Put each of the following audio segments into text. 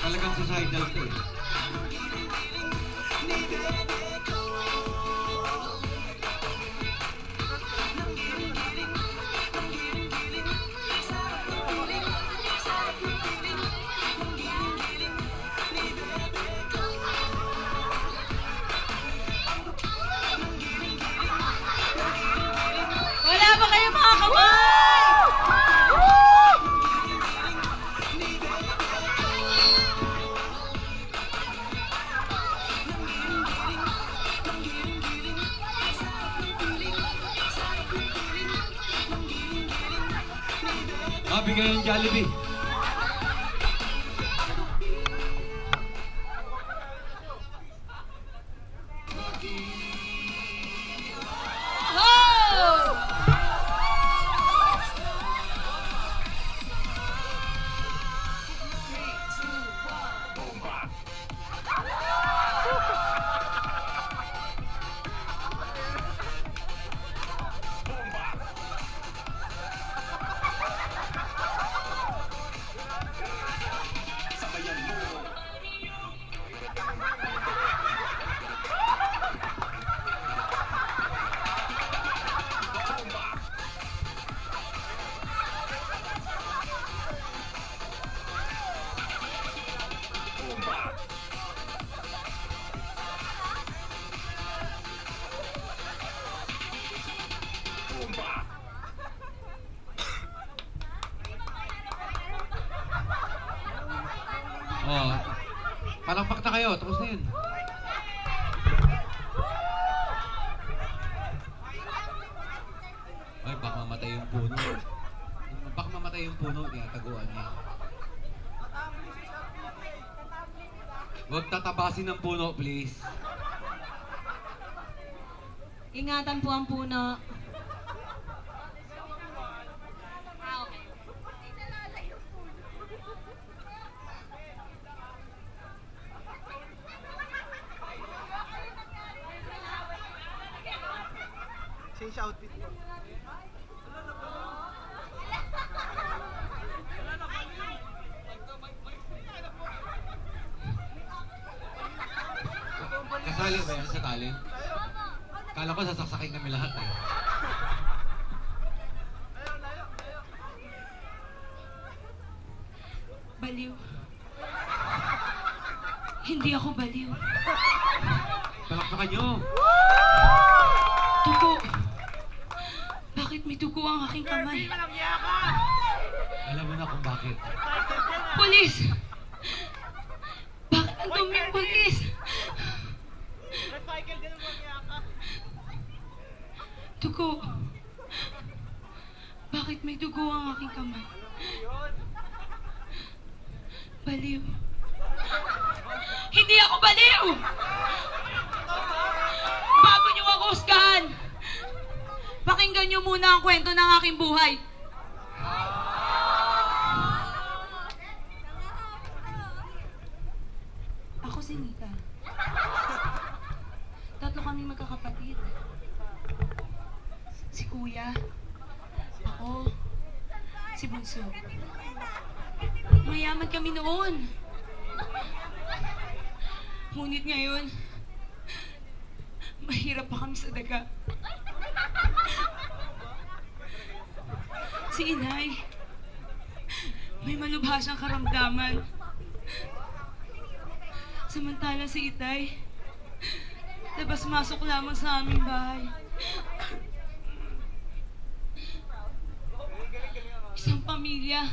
Talagang suicidal to eh. Wala ba kayo mga kamay? Mabigay yung Jollibee. Oh, palakpak na kayo. Tapos na yun. Ay, baka mamatay yung puno. Baka mamatay yung puno. Tinataguan niya. Huwag tatabasin ng puno, please. Ingatan po ang puno. Change outfit mo. Kasali ba yan sa talent? Kala ko sasaksakin kami lahat eh. Baliw. Hindi ako baliw. Palakpakan nyo! Dugo. Bakit may dugo ang aking kamay? Alam mo na kung bakit. Pulis! Bakit ang dumi yung pulis? Recycle din ang mga ka. Dugo. Bakit may dugo ang aking kamay? Baliw. Hindi ako baliw! Bago niyo ako husgahan, pakinggan niyo muna ang kwento ng aking buhay. Ako si Nita. Tatlo kaming magkakapatid. Si Kuya, ako, si Bunso. Mayaman kami noon. Ngunit ngayon, mahirap pa kami sa daga. Si Inay, may malubha siyang karamdaman. Samantala si Itay, labas-masok lamang sa aming bahay. Isang pamilya,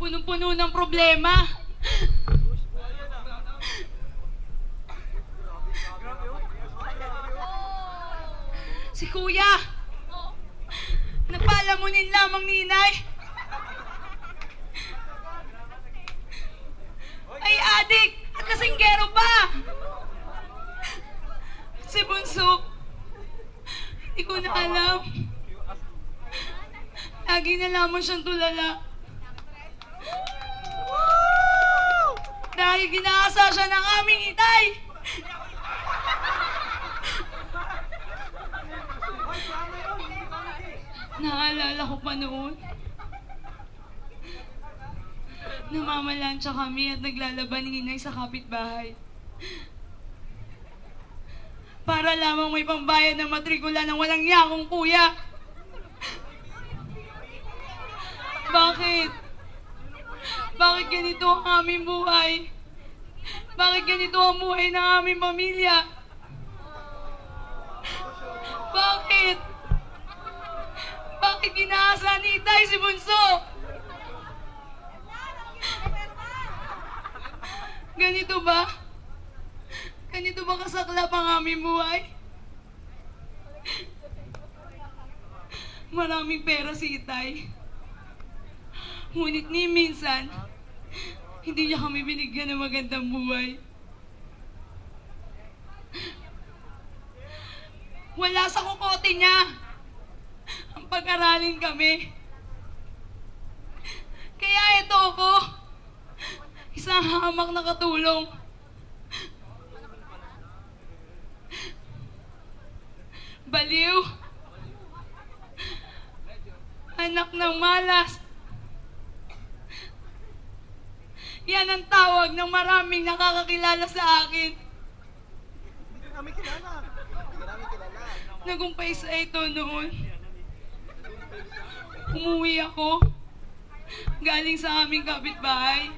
punong-puno ng problema. Si Kuya, napalamunin lamang ni Inay. Ay adik at kasinggero pa. Si Bunso, alam. Lagi na lamang siyang tulala. Dahil ginaasa siya ng aming itay. Naalala ko pa noon. Namamalansya kami at naglalaban ni Inay sa kapitbahay. Para lamang may pambayad ng matrikula ng walang yakong kuya. Bakit? Bakit ganito ang aming buhay? Bakit ganito ang buhay ng aming pamilya? Bakit? Bakit ginaasa ni Itay si Bunso? Ganito ba? Ganito ba kasaklap ang aming buhay? Maraming pera si Itay. Ngunit ni minsan, hindi niya kami binigyan ng magandang buhay. Wala sa kukote niya ang pag-aralin kami. Kaya ito ako, isang hamak na katulong. Baliw. Anak ng malas. Yan ang tawag ng maraming nakakakilala sa akin. Hindi namin kilala. Hindi namin kilala. Nagumpay sa ito noon. Umuwi ako. Galing sa aming kapitbahay.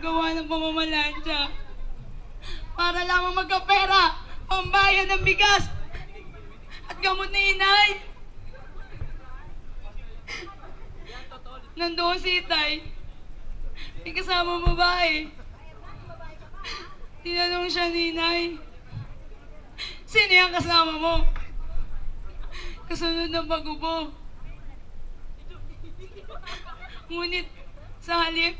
Gawa ng pamamalansya. Para lamang magkapera, pambayad ng bigas, at gamot ni Inay. Nandoon si Itay. May kasama babae. Tinanong siya ni Inay, sino yung kasama mo? Kasunod ng pag-upo. Ngunit sa halip,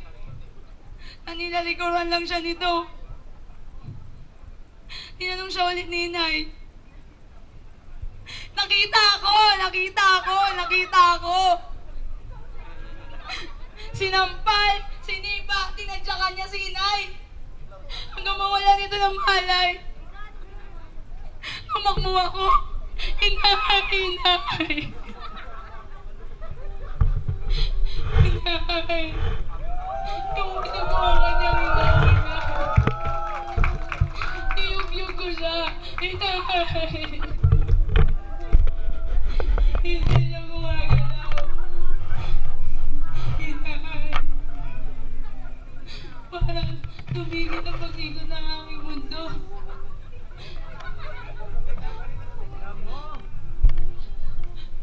nilalikuran lang siya nito. Tinanong siya ulit ni Inay. Nakita ako! Sinampal, sinipa, tinadyakan niya si Inay. Hanggang mawala nito ng malay. Tumakbo ako. Inay. Yung sinubukan niyang inawin na. Iyug-yug ko siya. Inay. Hindi siya gumagalaw. Inay. Parang tumigil ang pag-ikot ng aming mundo.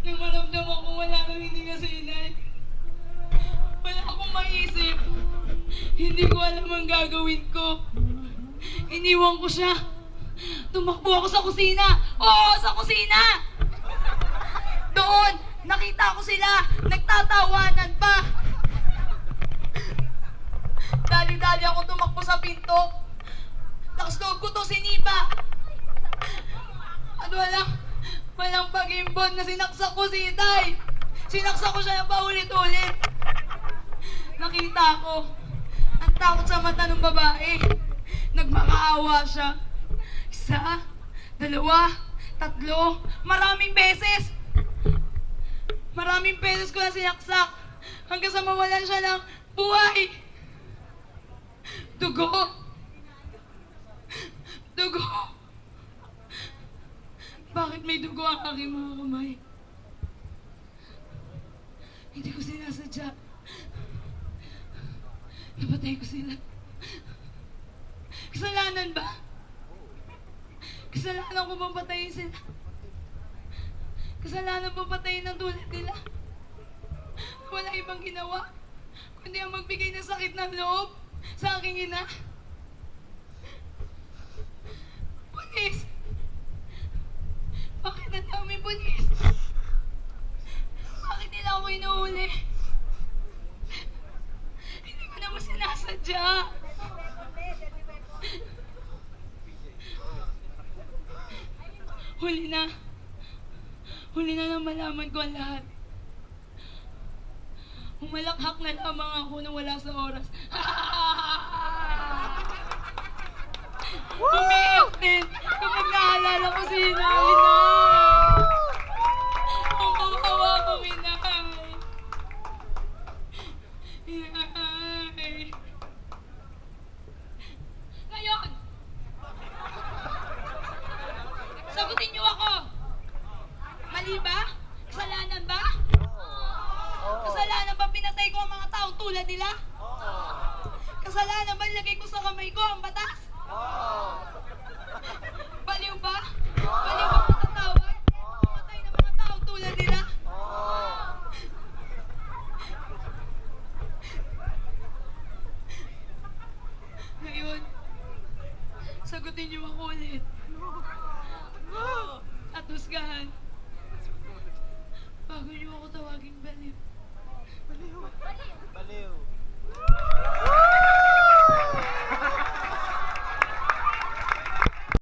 Nang maramdaman ko wala nang hininga sa Inay. Wala akong maisip. Hindi ko alam ang gagawin ko. Iniwan ko siya. Tumakbo ako sa kusina. Oo, sa kusina! Doon, nakita ko sila. Nagtatawanan pa. Dali-dali ako tumakbo sa pinto. Nakastog ko to sinipa. At walang pag-imbon na sinaksak ko si Itay. Sinaksak ko siya ng paulit-ulit. Nakita ko, ang takot sa mata ng babae. Nagmakaawa siya. 1, 2, 3, maraming beses. Maraming beses ko na sinaksak. Hanggang sa mawalan siya ng buhay. Dugo. Bakit may dugo ang aking mga kamay? Hindi ko sinasadya. Napatay ko sila. Kasalanan ba? Kasalanan ko bang patayin sila? Kasalanan bang patayin ng tulad nila? Wala ibang ginawa, kundi ang magbigay ng sakit ng loob sa aking ina. Pulis! Bakit ang daming pulis? Bakit nila ako inuuli? Hindi ko naman sinasadya. Huli na. Huli na nang malaman ko ang lahat. Humalakhak na lamang ako nang wala sa oras. Umiiyak din kapag naalala ko si Inay. Ang kawawa kong Inay. Inay. Ngayon, sagutin niyo ako. Mali ba? Kasalanan ba? Kasalanan ba pinatay ko ang mga taong tulad nila? Kasalanan ba nilagay ko sa kamay ko ang batas? Baliw ba? Baliw ba matatawag? Pumatay ng mga taong tulad nila? Ngayon, sagutin niyo ako ulit. At husgahan. Bago niyo ako tawaging baliw.